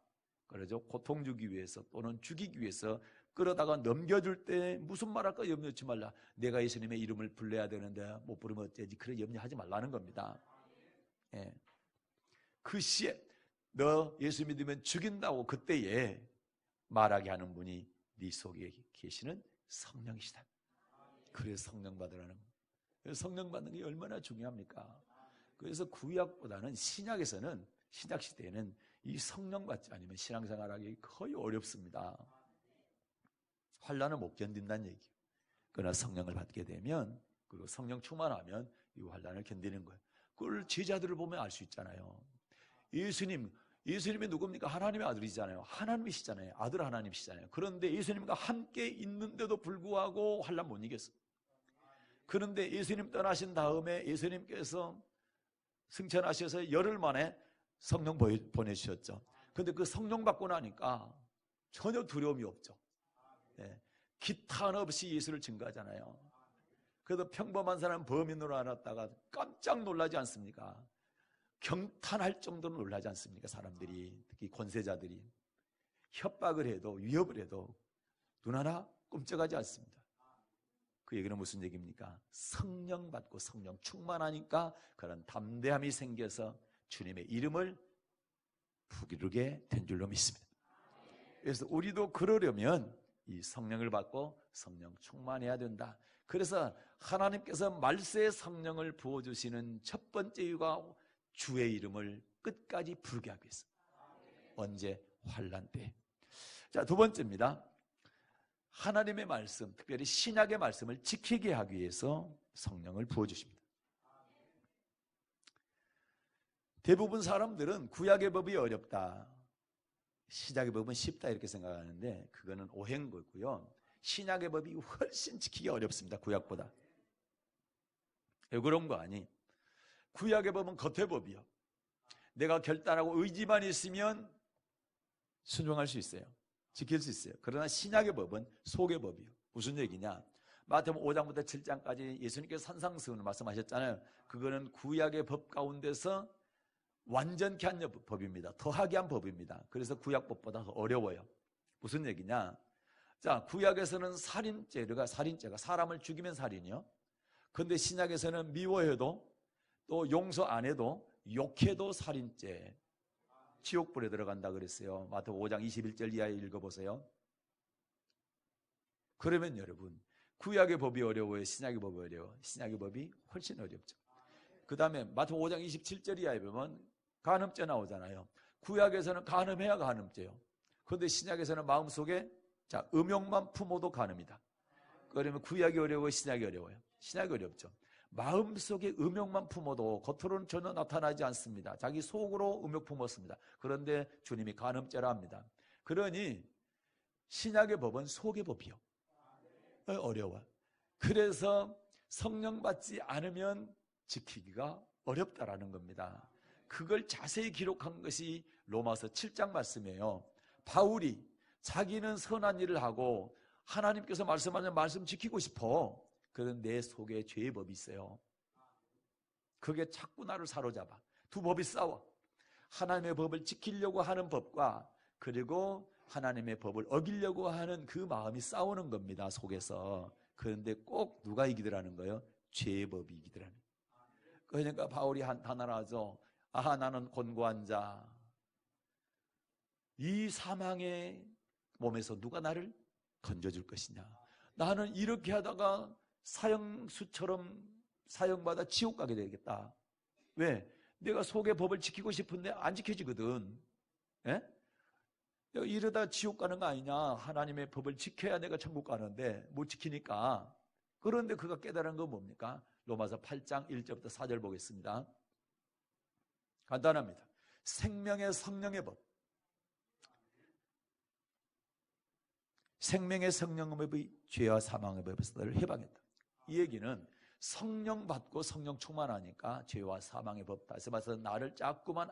그러죠. 고통 주기 위해서 또는 죽이기 위해서 끌어다가 넘겨줄 때 무슨 말 할까 염려치 말라. 내가 예수님의 이름을 불러야 되는데 못 부르면 어쩌지. 그래 염려하지 말라는 겁니다. 예. 그 시에 너 예수 믿으면 죽인다고 그때에 말하게 하는 분이 네 속에 계시는 성령이시다. 그래서 성령 받으라는 거예요. 성령 받는 게 얼마나 중요합니까? 그래서 구약보다는 신약에서는, 신약 시대에는 이 성령 받지 않으면 신앙생활하기 거의 어렵습니다. 환난을 못 견딘다는 얘기예요. 그러나 성령을 받게 되면, 그리고 성령 충만하면 이 환난을 견디는 거예요. 그걸 제자들을 보면 알 수 있잖아요. 예수님이 누굽니까? 하나님의 아들이잖아요. 하나님이시잖아요. 아들 하나님이시잖아요. 그런데 예수님과 함께 있는데도 불구하고 환난 못 이겼어요. 그런데 예수님 떠나신 다음에 예수님께서 승천하셔서 열흘 만에 성령 보내주셨죠. 그런데 그 성령 받고 나니까 전혀 두려움이 없죠. 네. 기탄 없이 예수를 증거하잖아요. 그래도 평범한 사람 범인으로 알았다가 깜짝 놀라지 않습니까? 경탄할 정도로 놀라지 않습니까? 사람들이, 특히 권세자들이 협박을 해도 위협을 해도 눈 하나 꼼짝하지 않습니다. 그 얘기는 무슨 얘기입니까? 성령 받고 성령 충만하니까 그런 담대함이 생겨서 주님의 이름을 부르게 된 줄로 믿습니다. 그래서 우리도 그러려면 이 성령을 받고 성령 충만해야 된다. 그래서 하나님께서 말세의 성령을 부어주시는 첫 번째 이유가 주의 이름을 끝까지 부르게 하기 위해서. 언제? 환난 때. 자, 두 번째입니다. 하나님의 말씀, 특별히 신약의 말씀을 지키게 하기 위해서 성령을 부어주십니다. 대부분 사람들은 구약의 법이 어렵다, 신약의 법은 쉽다 이렇게 생각하는데 그거는 오해인 거고요. 신약의 법이 훨씬 지키기 어렵습니다. 구약보다. 왜 그런 거 아니? 구약의 법은 겉의 법이요. 내가 결단하고 의지만 있으면 순종할 수 있어요. 지킬 수 있어요. 그러나 신약의 법은 속의 법이요. 무슨 얘기냐? 마태복음 5장부터 7장까지 예수님께서 산상수훈을 말씀하셨잖아요. 그거는 구약의 법 가운데서 완전케 한 법입니다. 더하게 한 법입니다. 그래서 구약법보다 더 어려워요. 무슨 얘기냐? 자, 구약에서는 살인죄가 사람을 죽이면 살인이요. 그런데 신약에서는 미워해도 또 용서 안 해도 욕해도 살인죄, 지옥불에 들어간다 그랬어요. 마태복음 5장 21절 이하에 읽어보세요. 그러면 여러분, 구약의 법이 어려워요? 신약의 법이 어려워요? 신약의 법이 훨씬 어렵죠. 그 다음에 마태복음 5장 27절 이하에 보면 간음죄 나오잖아요. 구약에서는 간음해야 간음죄요. 그런데 신약에서는 마음속에 음욕만 품어도 간음이다. 그러면 구약이 어려워요? 신약이 어려워요? 신약이 어렵죠. 마음속에 음욕만 품어도 겉으로는 전혀 나타나지 않습니다. 자기 속으로 음욕 품었습니다. 그런데 주님이 간음죄라 합니다. 그러니 신약의 법은 속의 법이요. 어려워요. 그래서 성령 받지 않으면 지키기가 어렵다라는 겁니다. 그걸 자세히 기록한 것이 로마서 7장 말씀이에요. 바울이 자기는 선한 일을 하고 하나님께서 말씀하는 말씀 지키고 싶어. 그런데 내 속에 죄의 법이 있어요. 그게 자꾸 나를 사로잡아. 두 법이 싸워. 하나님의 법을 지키려고 하는 법과 그리고 하나님의 법을 어기려고 하는 그 마음이 싸우는 겁니다. 속에서. 그런데 꼭 누가 이기더라는 거예요? 죄의 법이 이기더라는 거예요. 그러니까 바울이 하나라죠. 아하, 나는 곤고한 자. 이 사망의 몸에서 누가 나를 건져줄 것이냐. 나는 이렇게 하다가 사형수처럼 사형받아 지옥 가게 되겠다. 왜? 내가 속의 법을 지키고 싶은데 안 지켜지거든. 예? 내가 이러다 지옥 가는 거 아니냐. 하나님의 법을 지켜야 내가 천국 가는데 못 지키니까. 그런데 그가 깨달은 건 뭡니까? 로마서 8장 1절부터 4절 보겠습니다. 간단합니다. 생명의 성령의 법. 생명의 성령의 법이 죄와 사망의 법에서 너를 해방했다. 이 얘기는 성령 받고 성령 충만하니까 죄와 사망의 법, 다시 말해서 나를 자꾸만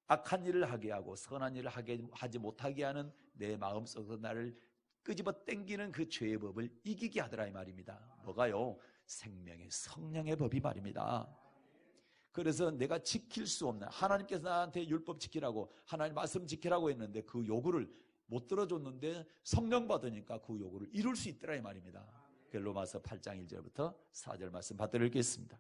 악한 일을 하게 하고 선한 일을 하지 못하게 하는 내 마음속에서 나를 끄집어 당기는 그 죄의 법을 이기게 하더라 이 말입니다. 뭐가요? 생명의 성령의 법이 말입니다. 그래서 내가 지킬 수 없는, 하나님께서 나한테 율법 지키라고, 하나님 말씀 지키라고 했는데 그 요구를 못 들어줬는데 성령 받으니까 그 요구를 이룰 수 있더라 이 말입니다. 로마서 8장 1절부터 4절 말씀 받들어 읽겠습니다.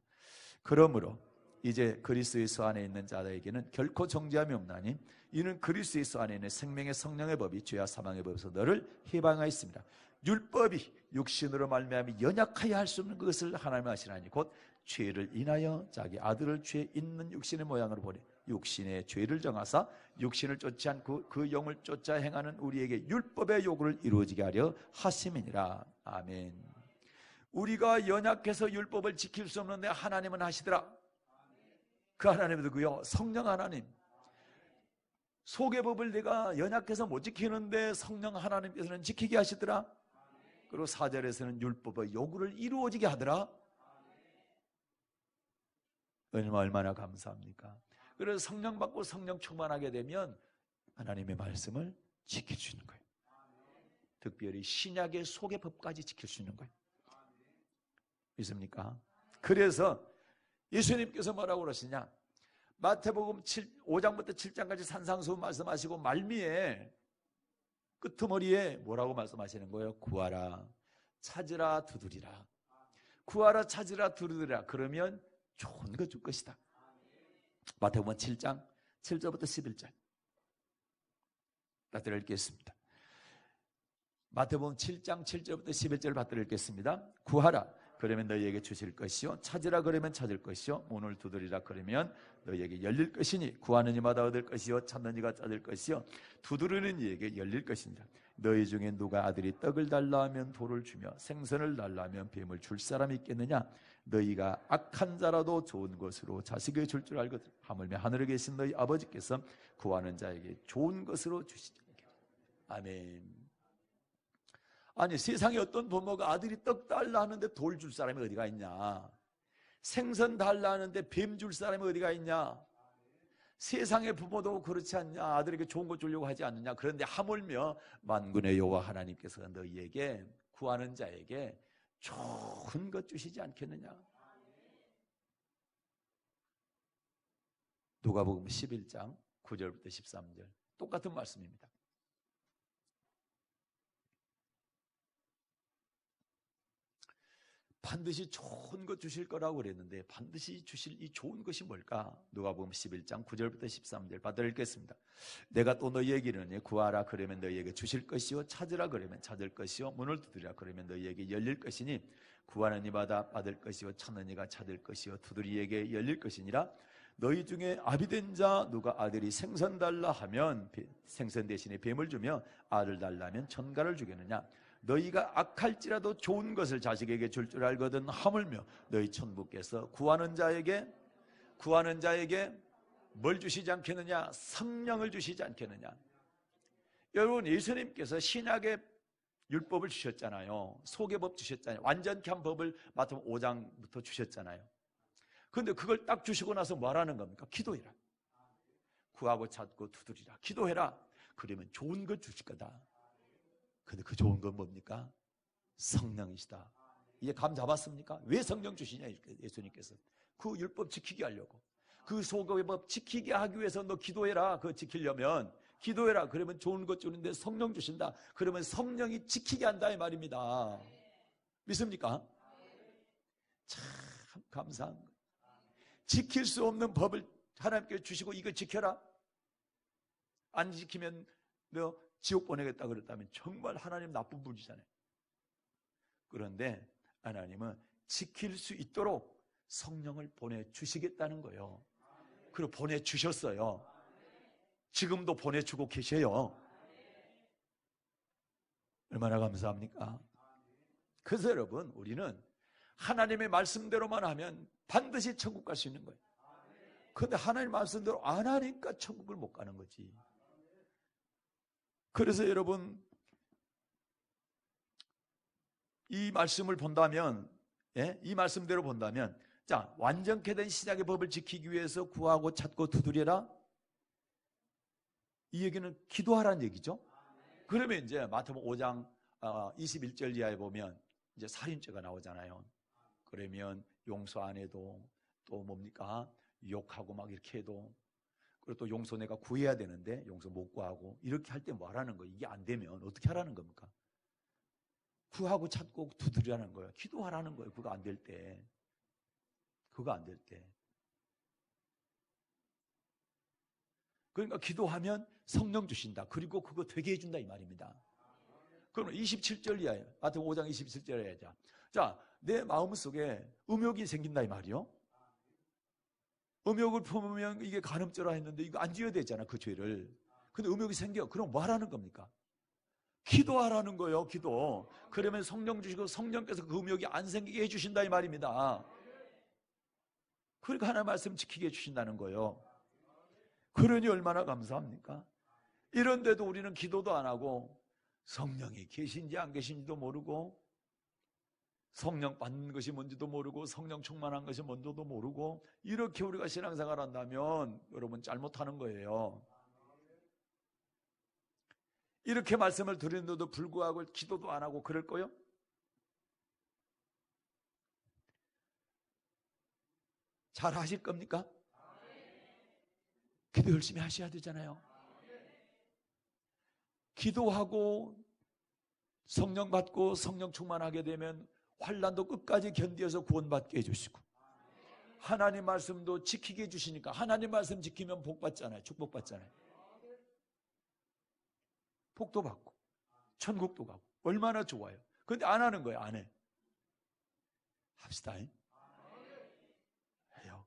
그러므로 이제 그리스도 예수 안에 있는 자들에게는 결코 정죄함이 없나니 이는 그리스도 예수 안에 있는 생명의 성령의 법이 죄와 사망의 법에서 너를 해방하였습니다. 율법이 육신으로 말미암아 연약하여 할 수 없는 것을 하나님 하시나니 곧 죄를 인하여 자기 아들을 죄 있는 육신의 모양으로 보내 육신의 죄를 정하사 육신을 쫓지 않고 그 영을 쫓아 행하는 우리에게 율법의 요구를 이루어지게 하려 하심이니라. 아멘. 우리가 연약해서 율법을 지킬 수 없는데 하나님은 하시더라. 그 하나님은 누구요? 성령 하나님. 속의 법을 내가 연약해서 못 지키는데 성령 하나님께서는 지키게 하시더라. 그리고 4절에서는 율법의 요구를 이루어지게 하더라. 얼마나 감사합니까? 그래서 성령 받고 성령 충만하게 되면 하나님의 말씀을 지킬 수 있는 거예요. 특별히 신약의 속의 법까지 지킬 수 있는 거예요. 믿습니까? 그래서 예수님께서 뭐라고 그러시냐? 마태복음 5장부터 7장까지 산상수훈 말씀하시고 말미에 끄트머리에 뭐라고 말씀하시는 거예요? 구하라, 찾으라, 두드리라. 구하라, 찾으라, 두드리라. 그러면 좋은 거 줄 것이다. 마태복음 7장 7절부터 11절 받들어 읽겠습니다. 마태복음 7장 7절부터 11절 받들어 읽겠습니다. 구하라 그러면 너희에게 주실 것이요 찾으라 그러면 찾을 것이요 문을 두드리라 그러면 너희에게 열릴 것이니 구하는 이마다 얻을 것이요 찾는 이가 찾을 것이요 두드리는 이에게 열릴 것이니라. 너희 중에 누가 아들이 떡을 달라 하면 돌을 주며 생선을 달라 하면 뱀을 줄 사람이 있겠느냐? 너희가 악한 자라도 좋은 것으로 자식에게 줄 줄 알거든. 하물며 하늘에 계신 너희 아버지께서 구하는 자에게 좋은 것으로 주시지. 아멘. 아니 세상에 어떤 부모가 아들이 떡 달라 하는데 돌 줄 사람이 어디가 있냐? 생선 달라 하는데 뱀 줄 사람이 어디가 있냐? 세상의 부모도 그렇지 않냐? 아들에게 좋은 것 주려고 하지 않느냐? 그런데 하물며 만군의 여호와 하나님께서 너희에게 구하는 자에게 좋은 것 주시지 않겠느냐? 누가복음 11장 9절부터 13절 똑같은 말씀입니다. 반드시 좋은 것 주실 거라고 그랬는데 반드시 주실 이 좋은 것이 뭘까? 누가복음 11장 9절부터 13절 받들어 읽겠습니다. 내가 또 너희에게 이르노니 구하라 그러면 너희에게 주실 것이요 찾으라 그러면 찾을 것이요 문을 두드리라 그러면 너희에게 열릴 것이니 구하는 이마다 받을 것이요 찾는 이가 찾을 것이요 두드리에게 열릴 것이니라. 너희 중에 아비된 자 누가 아들이 생선 달라 하면 생선 대신에 뱀을 주며 알을 달라 하면 전갈을 주겠느냐? 너희가 악할지라도 좋은 것을 자식에게 줄 줄 알거든. 하물며 너희 천부께서 구하는 자에게 뭘 주시지 않겠느냐? 성령을 주시지 않겠느냐? 여러분 예수님께서 신약의 율법을 주셨잖아요. 소개법 주셨잖아요. 완전케 한 법을 마태복음 5장부터 주셨잖아요. 그런데 그걸 딱 주시고 나서 뭐라는 겁니까? 기도해라. 구하고 찾고 두드리라. 기도해라. 그러면 좋은 것 주실 거다. 근데 그 좋은 건 뭡니까? 성령이시다. 이게 감 잡았습니까? 왜 성령 주시냐? 예수님께서 그 율법 지키게 하려고. 그 소개법 지키게 하기 위해서 너 기도해라. 그거 지키려면 기도해라. 그러면 좋은 것 주는데 성령 주신다. 그러면 성령이 지키게 한다 이 말입니다. 믿습니까? 참 감사한 거예요. 지킬 수 없는 법을 하나님께 주시고 이거 지켜라. 안 지키면 너 지옥 보내겠다 그랬다면 정말 하나님 나쁜 분이잖아요. 그런데 하나님은 지킬 수 있도록 성령을 보내주시겠다는 거예요. 그리고 보내주셨어요. 지금도 보내주고 계셔요. 얼마나 감사합니까? 그래서 여러분 우리는 하나님의 말씀대로만 하면 반드시 천국 갈 수 있는 거예요. 그런데 하나님 말씀대로 안 하니까 천국을 못 가는 거지. 그래서 여러분 이 말씀을 본다면 이 말씀대로 본다면 자 완전케 된 신약의 법을 지키기 위해서 구하고 찾고 두드려라. 이 얘기는 기도하라는 얘기죠. 그러면 이제 마태복음 5장 21절 이하에 보면 이제 살인죄가 나오잖아요. 그러면 용서 안 해도 또 뭡니까? 욕하고 막 이렇게 해도 그리고 또 용서 내가 구해야 되는데 용서 못 구하고 이렇게 할 때 뭐 하라는 거예요? 이게 안 되면 어떻게 하라는 겁니까? 구하고 찾고 두드리라는 거예요. 기도하라는 거예요. 그거 안 될 때. 그러니까 기도하면 성령 주신다. 그리고 그거 되게 해준다 이 말입니다. 그러면 27절 이하에 마태복음 5장 27절에 자, 내 마음속에 음욕이 생긴다 이 말이요. 음욕을 품으면 이게 간음죄라 했는데 이거 안 지어야 되잖아, 그 죄를. 근데 음욕이 생겨. 그럼 뭐 하라는 겁니까? 기도하라는 거예요, 기도. 그러면 성령 주시고 성령께서 그 음욕이 안 생기게 해주신다 이 말입니다. 그러니까 하나님 말씀 지키게 해주신다는 거예요. 그러니 얼마나 감사합니까? 이런데도 우리는 기도도 안 하고 성령이 계신지 안 계신지도 모르고 성령 받는 것이 뭔지도 모르고 성령 충만한 것이 뭔지도 모르고 이렇게 우리가 신앙생활 한다면 여러분 잘못하는 거예요. 이렇게 말씀을 드리는데도 불구하고 기도도 안 하고 그럴 거요? 잘 하실 겁니까? 기도 열심히 하셔야 되잖아요. 기도하고 성령 받고 성령 충만하게 되면 환난도 끝까지 견디어서 구원받게 해주시고 하나님 말씀도 지키게 해주시니까 하나님 말씀 지키면 복 받잖아요. 축복 받잖아요. 복도 받고 천국도 가고 얼마나 좋아요. 그런데 안 하는 거예요. 안 해. 합시다. 해요.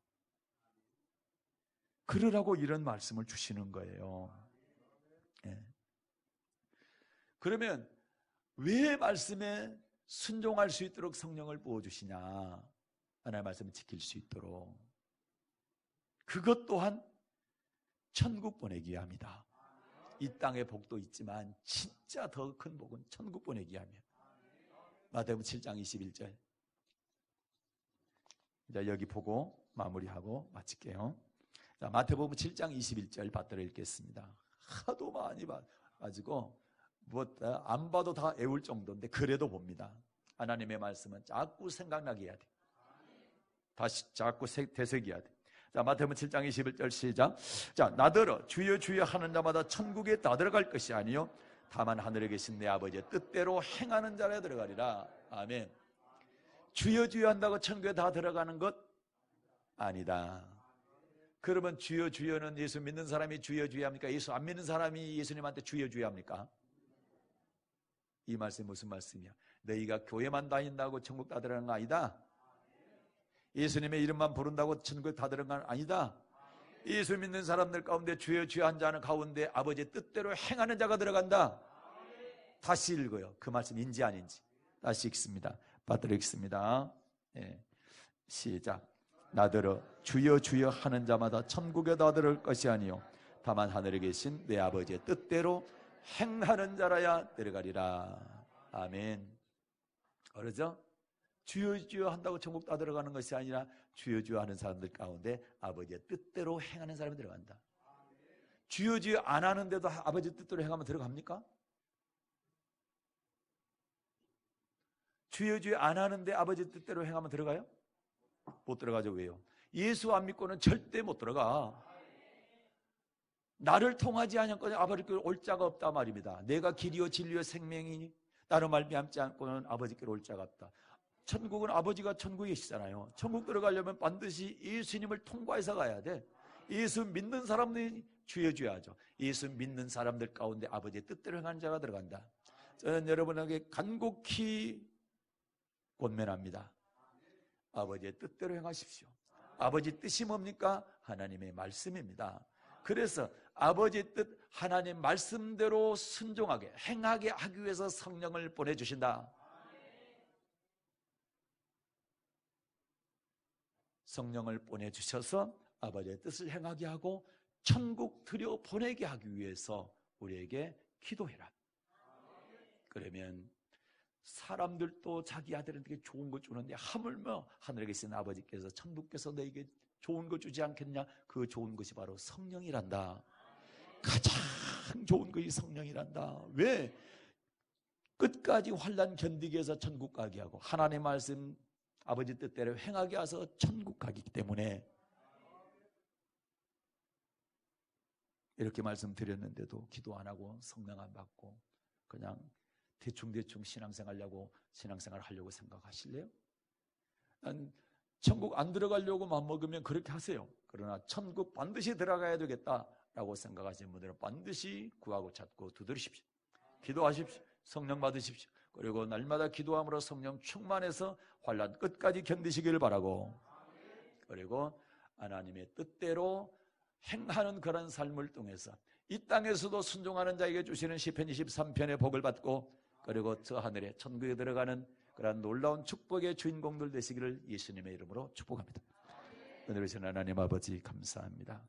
그러라고 이런 말씀을 주시는 거예요. 예. 그러면 왜 말씀에 순종할 수 있도록 성령을 부어주시냐? 하나님의 말씀을 지킬 수 있도록. 그것 또한 천국 보내기 위함이다. 이 땅의 복도 있지만 진짜 더 큰 복은 천국 보내기 위함이에요. 마태복음 7장 21절. 자, 여기 보고 마무리하고 마칠게요. 자, 마태복음 7장 21절 받들어 읽겠습니다. 하도 많이 가지고 안 봐도 다 애울 정도인데 그래도 봅니다. 하나님의 말씀은 자꾸 생각나게 해야 돼. 다시 자꾸 되새겨야 돼. 자, 마태복음 7장 21절 시작. 자, 나더러 주여 주여 하는 자마다 천국에 다 들어갈 것이 아니요 다만 하늘에 계신 내 아버지의 뜻대로 행하는 자라 들어가리라. 아멘. 주여 주여 한다고 천국에 다 들어가는 것 아니다. 그러면 주여 주여는 예수 믿는 사람이 주여 주여 합니까? 예수 안 믿는 사람이 예수님한테 주여 주여 합니까? 이 말씀이 무슨 말씀이야? 너희가 교회만 다닌다고 천국 다 들어가는 거 아니다. 예수님의 이름만 부른다고 천국에 다 들어가는 거 아니다. 예수 믿는 사람들 가운데 주여 주여 한 자는 가운데 아버지의 뜻대로 행하는 자가 들어간다. 다시 읽어요. 그 말씀인지 아닌지. 다시 읽습니다. 받들어 읽습니다. 네. 시작. 나더러 주여 주여 하는 자마다 천국에 다 들어갈 것이 아니요 다만 하늘에 계신 내 아버지의 뜻대로 행하는 자라야 들어가리라. 아멘. 그러죠? 주여 주여 한다고 천국 다 들어가는 것이 아니라 주여 주여 하는 사람들 가운데 아버지의 뜻대로 행하는 사람이 들어간다. 주여 주여 안 하는데도 아버지 뜻대로 행하면 들어갑니까? 주여 주여 안 하는데 아버지 뜻대로 행하면 들어가요? 못 들어가죠. 왜요? 예수 안 믿고는 절대 못 들어가. 나를 통하지 않고는 아버지께로 올 자가 없다 말입니다. 내가 길이요 진리요 생명이니 나로 말미암지 않고는 아버지께로 올 자가 없다. 천국은 아버지가 천국에 계시잖아요. 천국 들어가려면 반드시 예수님을 통과해서 가야 돼. 예수 믿는 사람들이 주여 주여 하죠. 예수 믿는 사람들 가운데 아버지의 뜻대로 행하는 자가 들어간다. 저는 여러분에게 간곡히 권면합니다. 아버지의 뜻대로 행하십시오. 아버지 뜻이 뭡니까? 하나님의 말씀입니다. 그래서 아버지의 뜻, 하나님 말씀대로 순종하게, 행하게 하기 위해서 성령을 보내주신다. 성령을 보내주셔서 아버지의 뜻을 행하게 하고 천국 들여 보내게 하기 위해서 우리에게 기도해라. 그러면 사람들도 자기 아들한테 좋은 거 주는데 하물며 하늘에 계신 아버지께서 천국께서 너에게 좋은 거 주지 않겠냐? 그 좋은 것이 바로 성령이란다. 가장 좋은 것이 성령이란다. 왜? 끝까지 환난 견디게 해서 천국 가게 하고 하나님의 말씀 아버지 뜻대로 행하게 해서 천국 가기 때문에 이렇게 말씀드렸는데도 기도 안 하고 성령 안 받고 그냥 대충대충 신앙생활 하려고 생각하실래요? 난 천국 안 들어가려고 마음먹으면 그렇게 하세요. 그러나 천국 반드시 들어가야 되겠다 라고 생각하시는 분들은 반드시 구하고 찾고 두드리십시오. 기도하십시오. 성령 받으십시오. 그리고 날마다 기도함으로 성령 충만해서 환난 끝까지 견디시기를 바라고, 그리고 하나님의 뜻대로 행하는 그런 삶을 통해서 이 땅에서도 순종하는 자에게 주시는 시편 23편의 복을 받고, 그리고 저 하늘에 천국에 들어가는 그런 놀라운 축복의 주인공들 되시기를 예수님의 이름으로 축복합니다. 은혜로우신 하나님 아버지 감사합니다.